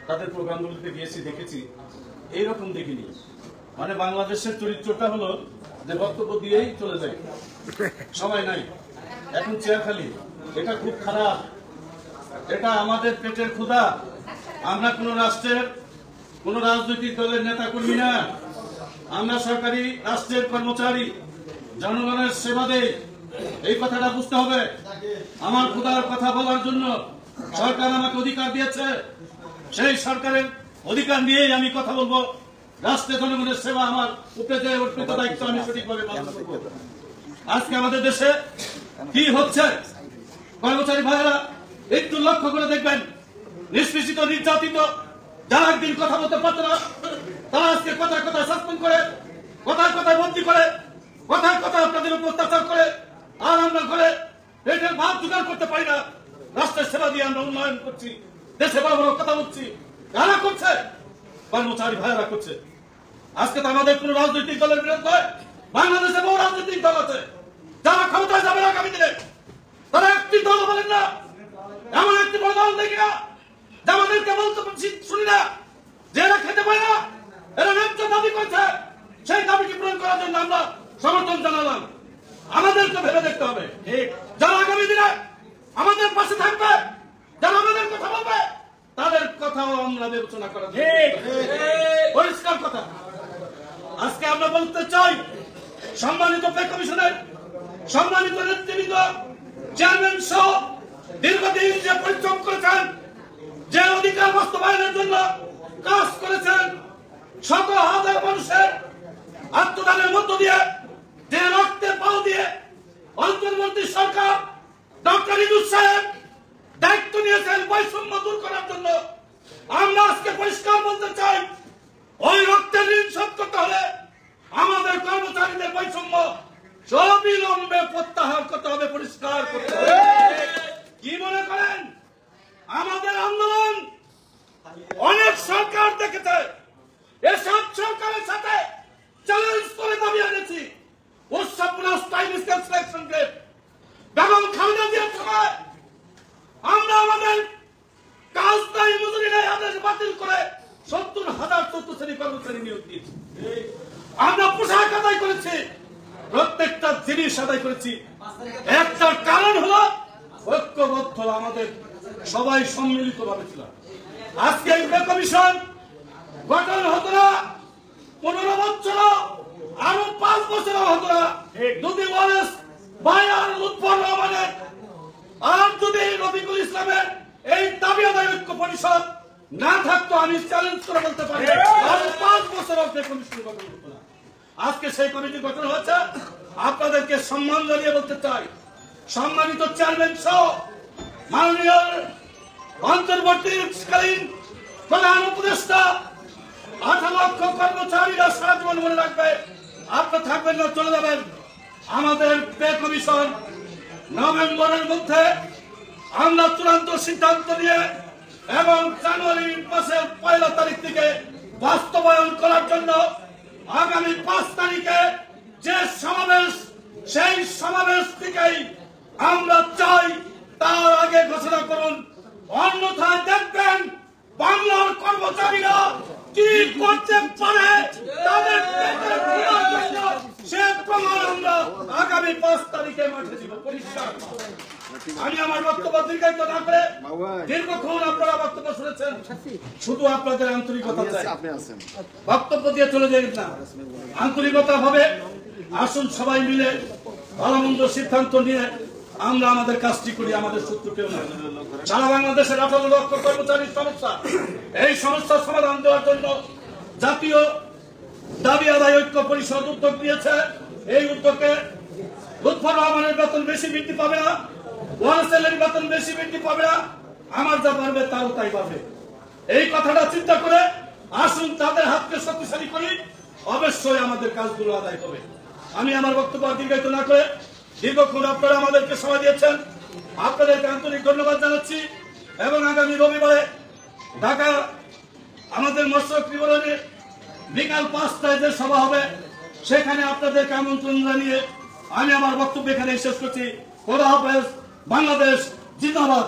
তাদের প্রোগ্রামগুলোতে গিয়েছি, দেখেছি, এইরকম দেখিনি। মানে বাংলাদেশের চরিত্রটা হলো যে বক্তব্য দিয়েই চলে যায়, সবাই নাই, এখন চেয়ার খালি। এটা খুব খারাপ, এটা আমাদের পেটের ক্ষুধা। আমরা কোন রাষ্ট্রের কোন রাজনৈতিক দলের নেতা কর্মী না, আমরা সরকারি রাষ্ট্রের কর্মচারী, জনগণের সেবা দেই, এই কথাটা বুঝতে হবে। আমার ক্ষুধার কথা বলার জন্য সরকার আমাকে অধিকার দিয়েছে, সেই সরকারের অধিকার নিয়েই আমি কথা বলবো। রাষ্ট্রের জনগণের সেবা আমার উপরে অর্পিত দায়িত্ব, আমি সঠিকভাবে পালন করব। আজকে আমাদের দেশে কি হচ্ছে কর্মচারী ভাইয়েরা একটু লক্ষ্য করে দেখবেন। নিষ্পেষিত, নির্যাতিত যারা একদিন কথা বলতে পারত না, তারা আজকে কথায় কথায় সাসপেন্ড করে, কথায় কথায় বন্দী করে, কথায় কথায় আপনাদের উপর অত্যাচার করে, আর আমরা করে পেটের ভাত জোগাড় করতে পারি না। রাষ্ট্রের সেবা দিয়ে আমরা উন্নয়ন করছি, দেশে বড় বড় কথা বলছি, কারা করছে? কর্মচারী ভাইয়েরা করছে। আজকে তো আমাদের কোন রাজনৈতিক দলের বিরুদ্ধে, বাংলাদেশে বহু রাজনৈতিক দল আছে যারা ক্ষমতায় যাবে আগামী দিনে, তারা একটি দল বলেন না, এমন একটি বড় দল দেখি না যে আমাদেরকে বলতে শুনি না যে এরা খেতে পারে না, এরা ন্যায্য দাবি করছে, সেই দাবিটি পূরণ করার জন্য আমরা সমর্থন জানালাম। আমাদেরকে ভেবে দেখতে হবে, যারা আগামী দিনে আমাদের পাশে থাকবে, যারা আমাদের কথা বলবে, তাদের কথাও আমরা বিবেচনা করা পরিষ্কার কথা। আজকে আমরা বলতে চাই, সম্মানিত পে কমিশনের সম্মানিত নেতৃবৃন্দ, চেয়ারম্যান সহ দীর্ঘদিন যে পরিশ্রম করেছেন, যে অধিকার বাস্তবায়নের জন্য কাজ করেছেন, শত হাজার মানুষের আত্মদানের মধ্য দিয়ে, যে রক্তের পাও দিয়ে অন্তর্বর্তী সরকার ডক্টর ইউনূস সাহেব দায়িত্ব নিয়েছেন বৈষম্য দূর করার জন্য। আমরা আজকে পরিষ্কার বলতে চাই, ওই রক্তের ঋণ শোধ করতে হলে আমাদের কর্মচারীদের বৈষম্য অবিলম্বে প্রত্যাহার করতে হবে, পরিষ্কার করতে হবে। কি মনে করেন আমাদের আন্দোলন অনেক সরকার দেখেছে, এসব সরকারের সাথে চ্যালেঞ্জ করে দাবি এনেছি। বেগম খালেদা জিয়ার সময় আমরা আমাদের কাজ নাই, মজুরি নাই আদেশ বাতিল করে ৭০,০০০ চতুর্থ শ্রেণী কর্মচারী নিয়োগ দিয়েছি। আমরা পোশাক আদায় করেছি, প্রত্যেকটা জিনিস আদায় করেছি। একটা কারণ হলো ঐক্যবদ্ধ, আমাদের সবাই সম্মিলিত ভাবে ছিল। আজকে এই পে কমিশন গঠন হতো না ১৫ বছর, আরো ৫ বছর হতো না যদি ওয়ারেস ভাই আর লুৎফর রহমানের আর যদি রফিকুল ইসলামের এই দাবি আদায় ঐক্য পরিষদ না থাকতো। আমি চ্যালেঞ্জ করে বলতে পারি, আরো ৫ বছর পে কমিশন গঠন হতো না। আজকে সেই কমিটি গঠন হয়েছে। আপনাদেরকে সম্মান জানিয়ে বলতে চাই, সম্মানিত চেয়ারম্যান সহ মাননীয় অন্তর্বর্তীকালীন প্রধান উপদেষ্টা, ১৮ লক্ষ কর্মচারীরা সারা জীবন মনে রাখবে। আপনারা থাকবেন না, চলে যাবেন। আমাদের পে কমিশন নভেম্বরের মধ্যে আমরা চূড়ান্ত সিদ্ধান্ত নিয়ে এবং জানুয়ারি মাসের ১ তারিখ থেকে বাস্তবায়ন করার জন্য আগামী ৫ তারিখে যে সমাবেশ, সেই সমাবেশ থেকেই আমরা চাই তার আগে ঘোষণা করুন, অন্যথায় দেখবেন বাংলার কর্মচারীরা কি করতে পারে তাদের সে প্রমাণ আমরা আগামী ৫ তারিখে মাঠে দিব, পরিষ্কার। আমি আমার বক্তব্য দীর্ঘায়িত না করে, দীর্ঘক্ষণ আপনারা বক্তব্য শুনেছেন, শুধু আপনাদের আন্তরিকতা চাই, বক্তব্য দিয়ে চলে যাবেন না, আন্তরিকতা ভাবে আসুন সবাই মিলে ভালো মন্দ সিদ্ধান্ত নিয়ে আমরা আমাদের কাজটি করি। আমাদের শত্রু কেউ না। সারা বাংলাদেশের ১৮ লক্ষ কর্মচারীর সমস্যা, এই সমস্যার সমাধান দেওয়ার জন্য জাতীয় দাবি আদায় ঐক্য পরিষদ উদ্যোগ নিয়েছে। এই উদ্যোগে লুৎফর রহমানের বেতন বেশি বৃদ্ধি পাবে না, ওয়ারেসের বেতন বেশি বৃদ্ধি পাবে না, আমার যা বাড়বে তারও তাই বাড়বে। এই কথাটা চিন্তা করে আসুন তাদের হাতকে শক্তিশালী করি, অবশ্যই আমাদের কাজগুলো আদায় হবে। আমি আমার বক্তব্য দীর্ঘায়িত না করে, দীর্ঘক্ষণ আপনারা আমাদেরকে সময় দিয়েছেন, আপনাদেরকে আন্তরিক ধন্যবাদ জানাচ্ছি। এবং আগামী রবিবারে ঢাকা আমাদের মৎস্য ত্রিভুবনে বিকাল ৫টায় যে সভা হবে, সেখানে আপনাদেরকে আমন্ত্রণ জানিয়ে আমি আমার বক্তব্য এখানে শেষ করছি। খোদা হাফেজ। বাংলাদেশ জিন্দাবাদ।